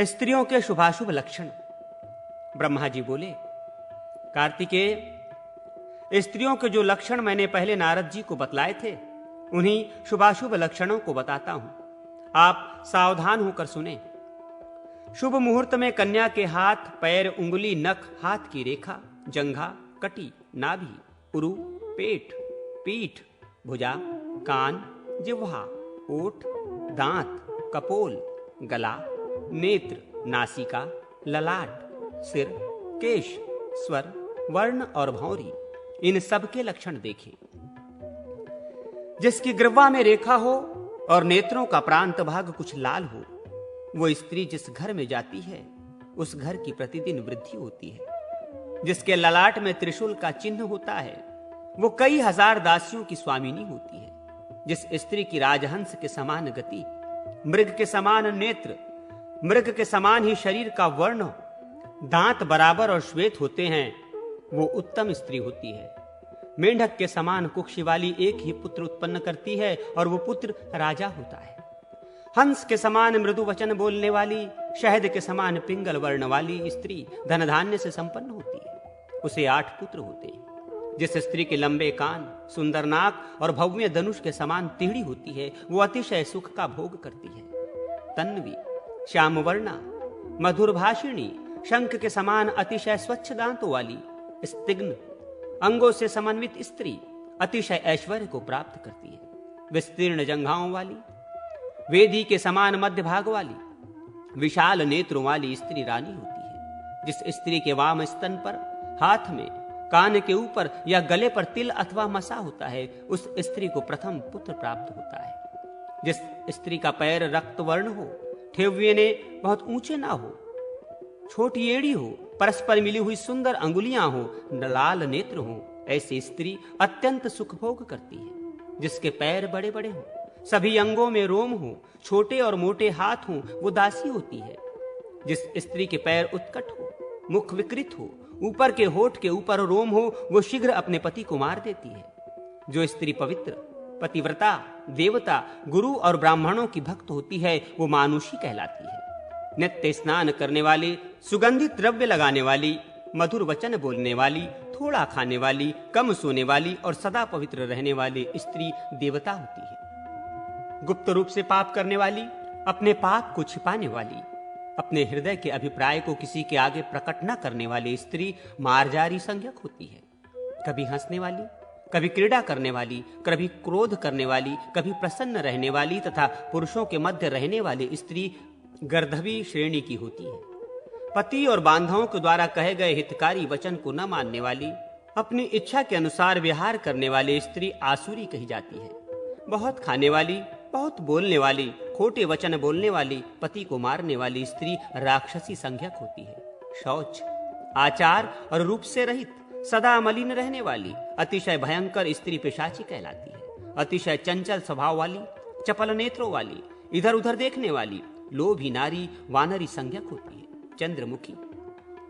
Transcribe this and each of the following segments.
स्त्रियों के शुभाशुभ लक्षण। ब्रह्मा जी बोले, कार्तिकेय, स्त्रियों के जो लक्षण मैंने पहले नारद जी को बतलाए थे, उन्हीं शुभाशुभ लक्षणों को बताता हूं। आप सावधान होकर सुने। शुभ मुहूर्त में कन्या के हाथ, पैर, उंगली, नख, हाथ की रेखा, जंघा, कटी, नाभि, उरु, पेट, पीठ, भुजा, कान, जिह्वा, ओठ, दांत, कपोल, गला, नेत्र, नासिका, ललाट, सिर, केश, स्वर, वर्ण और भौंरी, इन सब के लक्षण देखें। जिसकी ग्रीवा में रेखा हो और नेत्रों का प्रांत भाग कुछ लाल हो, वो स्त्री जिस घर में जाती है उस घर की प्रतिदिन वृद्धि होती है। जिसके ललाट में त्रिशूल का चिन्ह होता है, वो कई हजार दासियों की स्वामिनी होती है। जिस स्त्री की राजहंस के समान गति, मृग के समान नेत्र, मृग के समान ही शरीर का वर्ण, दांत बराबर और श्वेत होते हैं, वो उत्तम स्त्री होती है। मेंढक के समान कुक्षी वाली एक ही पुत्र उत्पन्न करती है और वो पुत्र राजा होता है। हंस के समान मृदु वचन बोलने वाली, शहद के समान पिंगल वर्ण वाली स्त्री धन धान्य से संपन्न होती है। उसे 8 पुत्र होते हैं। जिस स्त्री के लंबे कान, सुंदर नाक और भव्य धनुष के समान तिहड़ी होती है, वो अतिशय सुख का भोग करती है। तन्वी, श्यामवर्णा, मधुर भाषिणी, शंख के समान अतिशय स्वच्छ दांतों वाली, स्तिग्न, अंगों से समन्वित स्त्री अतिशय ऐश्वर्य को प्राप्त करती है। विस्तीर्ण जंघाओं वाली, वेदी के समान मध्य भाग वाली, विशाल नेत्रों वाली स्त्री रानी होती है। जिस स्त्री के वाम स्तन पर, हाथ में, कान के ऊपर या गले पर तिल अथवा मसा होता है, उस स्त्री को प्रथम पुत्र प्राप्त होता है। जिस स्त्री का पैर रक्त वर्ण हो, ठेवने बहुत ऊंचे ना हो, छोटी एड़ी हो, परस्पर मिली हुई सुंदर अंगुलियां हो, लाल नेत्र हो, ऐसी स्त्री अत्यंत सुख भोग करती है। जिसके पैर बड़े बड़े हो, सभी अंगों में रोम हो, छोटे और मोटे हाथ हो, वो दासी होती है। जिस स्त्री के पैर उत्कट हो, मुख विकृत हो, ऊपर के होठ के ऊपर रोम हो, वो शीघ्र अपने पति को मार देती है। जो स्त्री पवित्र, पतिव्रता, देवता, गुरु और ब्राह्मणों की भक्त होती है, वो मानुषी कहलाती है। नित्य स्नान करने वाली, सुगंधित द्रव्य लगाने वाली, मधुर वचन बोलने वाली, थोड़ा खाने वाली, कम सोने वाली और सदा पवित्र रहने वाली स्त्री देवता होती है। गुप्त रूप से पाप करने वाली, अपने पाप को छिपाने वाली, अपने हृदय के अभिप्राय को किसी के आगे प्रकट न करने वाली स्त्री मार्जारी संज्ञक होती है। कभी हंसने वाली, कभी क्रीड़ा करने वाली, कभी क्रोध करने वाली, कभी प्रसन्न रहने वाली तथा पुरुषों के मध्य रहने वाली स्त्री गर्दभी श्रेणी की होती है। पति और बांधवों के द्वारा कहे गए हितकारी वचन को न मानने वाली, अपनी इच्छा के अनुसार विहार करने वाली स्त्री आसुरी कही जाती है। बहुत खाने वाली, बहुत बोलने वाली, खोटे वचन बोलने वाली, पति को मारने वाली स्त्री राक्षसी संज्ञक होती है। शौच, आचार और रूप से रहित, सदा मलिन रहने वाली, अतिशय भयंकर स्त्री पिशाची कहलाती है। अतिशय चंचल स्वभाव वाली, चपल नेत्रों वाली, इधर उधर देखने वाली, लोभी नारी वानरी संज्ञक होती है। चंद्रमुखी,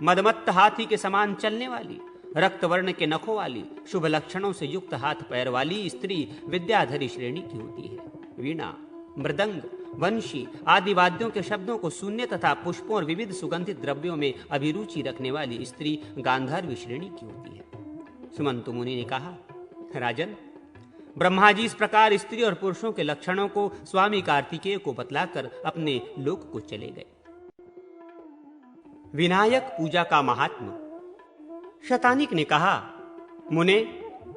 मदमत्त हाथी के समान चलने वाली, रक्त वर्ण के नखों वाली, शुभ लक्षणों से युक्त हाथ पैर वाली स्त्री विद्याधरी श्रेणी की होती है। वीणा, मृदंग, वंशी आदि वाद्यों के शब्दों को सुनने तथा पुष्पों और विविध सुगंधित द्रव्यों में अभिरुचि रखने वाली स्त्री गांधार्वी श्रेणी की होती है। सुमंतु मुनि ने कहा, राजन, ब्रह्मा जी इस प्रकार स्त्री और पुरुषों के लक्षणों को स्वामी कार्तिकेय को बतलाकर अपने लोक को चले गए। विनायक पूजा का महात्मा। शतानिक ने कहा, मुने,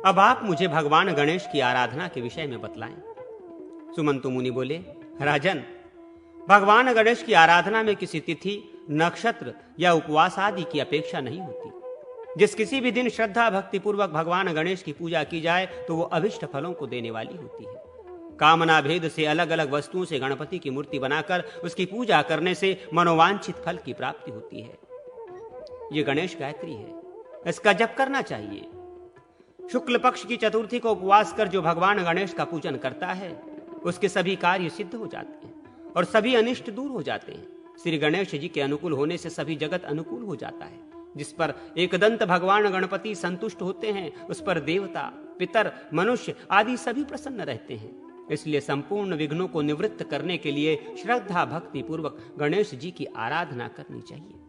अब आप मुझे भगवान गणेश की आराधना के विषय में बतलाएं। सुमंतु मुनि बोले, राजन, भगवान गणेश की आराधना में किसी तिथि, नक्षत्र या उपवास आदि की अपेक्षा नहीं होती। जिस किसी भी दिन श्रद्धा भक्ति पूर्वक भगवान गणेश की पूजा की जाए तो वो अभिष्ट फलों को देने वाली होती है। कामना भेद से अलग अलग वस्तुओं से गणपति की मूर्ति बनाकर उसकी पूजा करने से मनोवांछित फल की प्राप्ति होती है। ये गणेश गायत्री है, इसका जप करना चाहिए। शुक्ल पक्ष की चतुर्थी को उपवास कर जो भगवान गणेश का पूजन करता है, उसके सभी कार्य सिद्ध हो जाते हैं और सभी अनिष्ट दूर हो जाते हैं। श्री गणेश जी के अनुकूल होने से सभी जगत अनुकूल हो जाता है। जिस पर एकदंत भगवान गणपति संतुष्ट होते हैं, उस पर देवता, पितर, मनुष्य आदि सभी प्रसन्न रहते हैं। इसलिए संपूर्ण विघ्नों को निवृत्त करने के लिए श्रद्धा भक्ति पूर्वक गणेश जी की आराधना करनी चाहिए।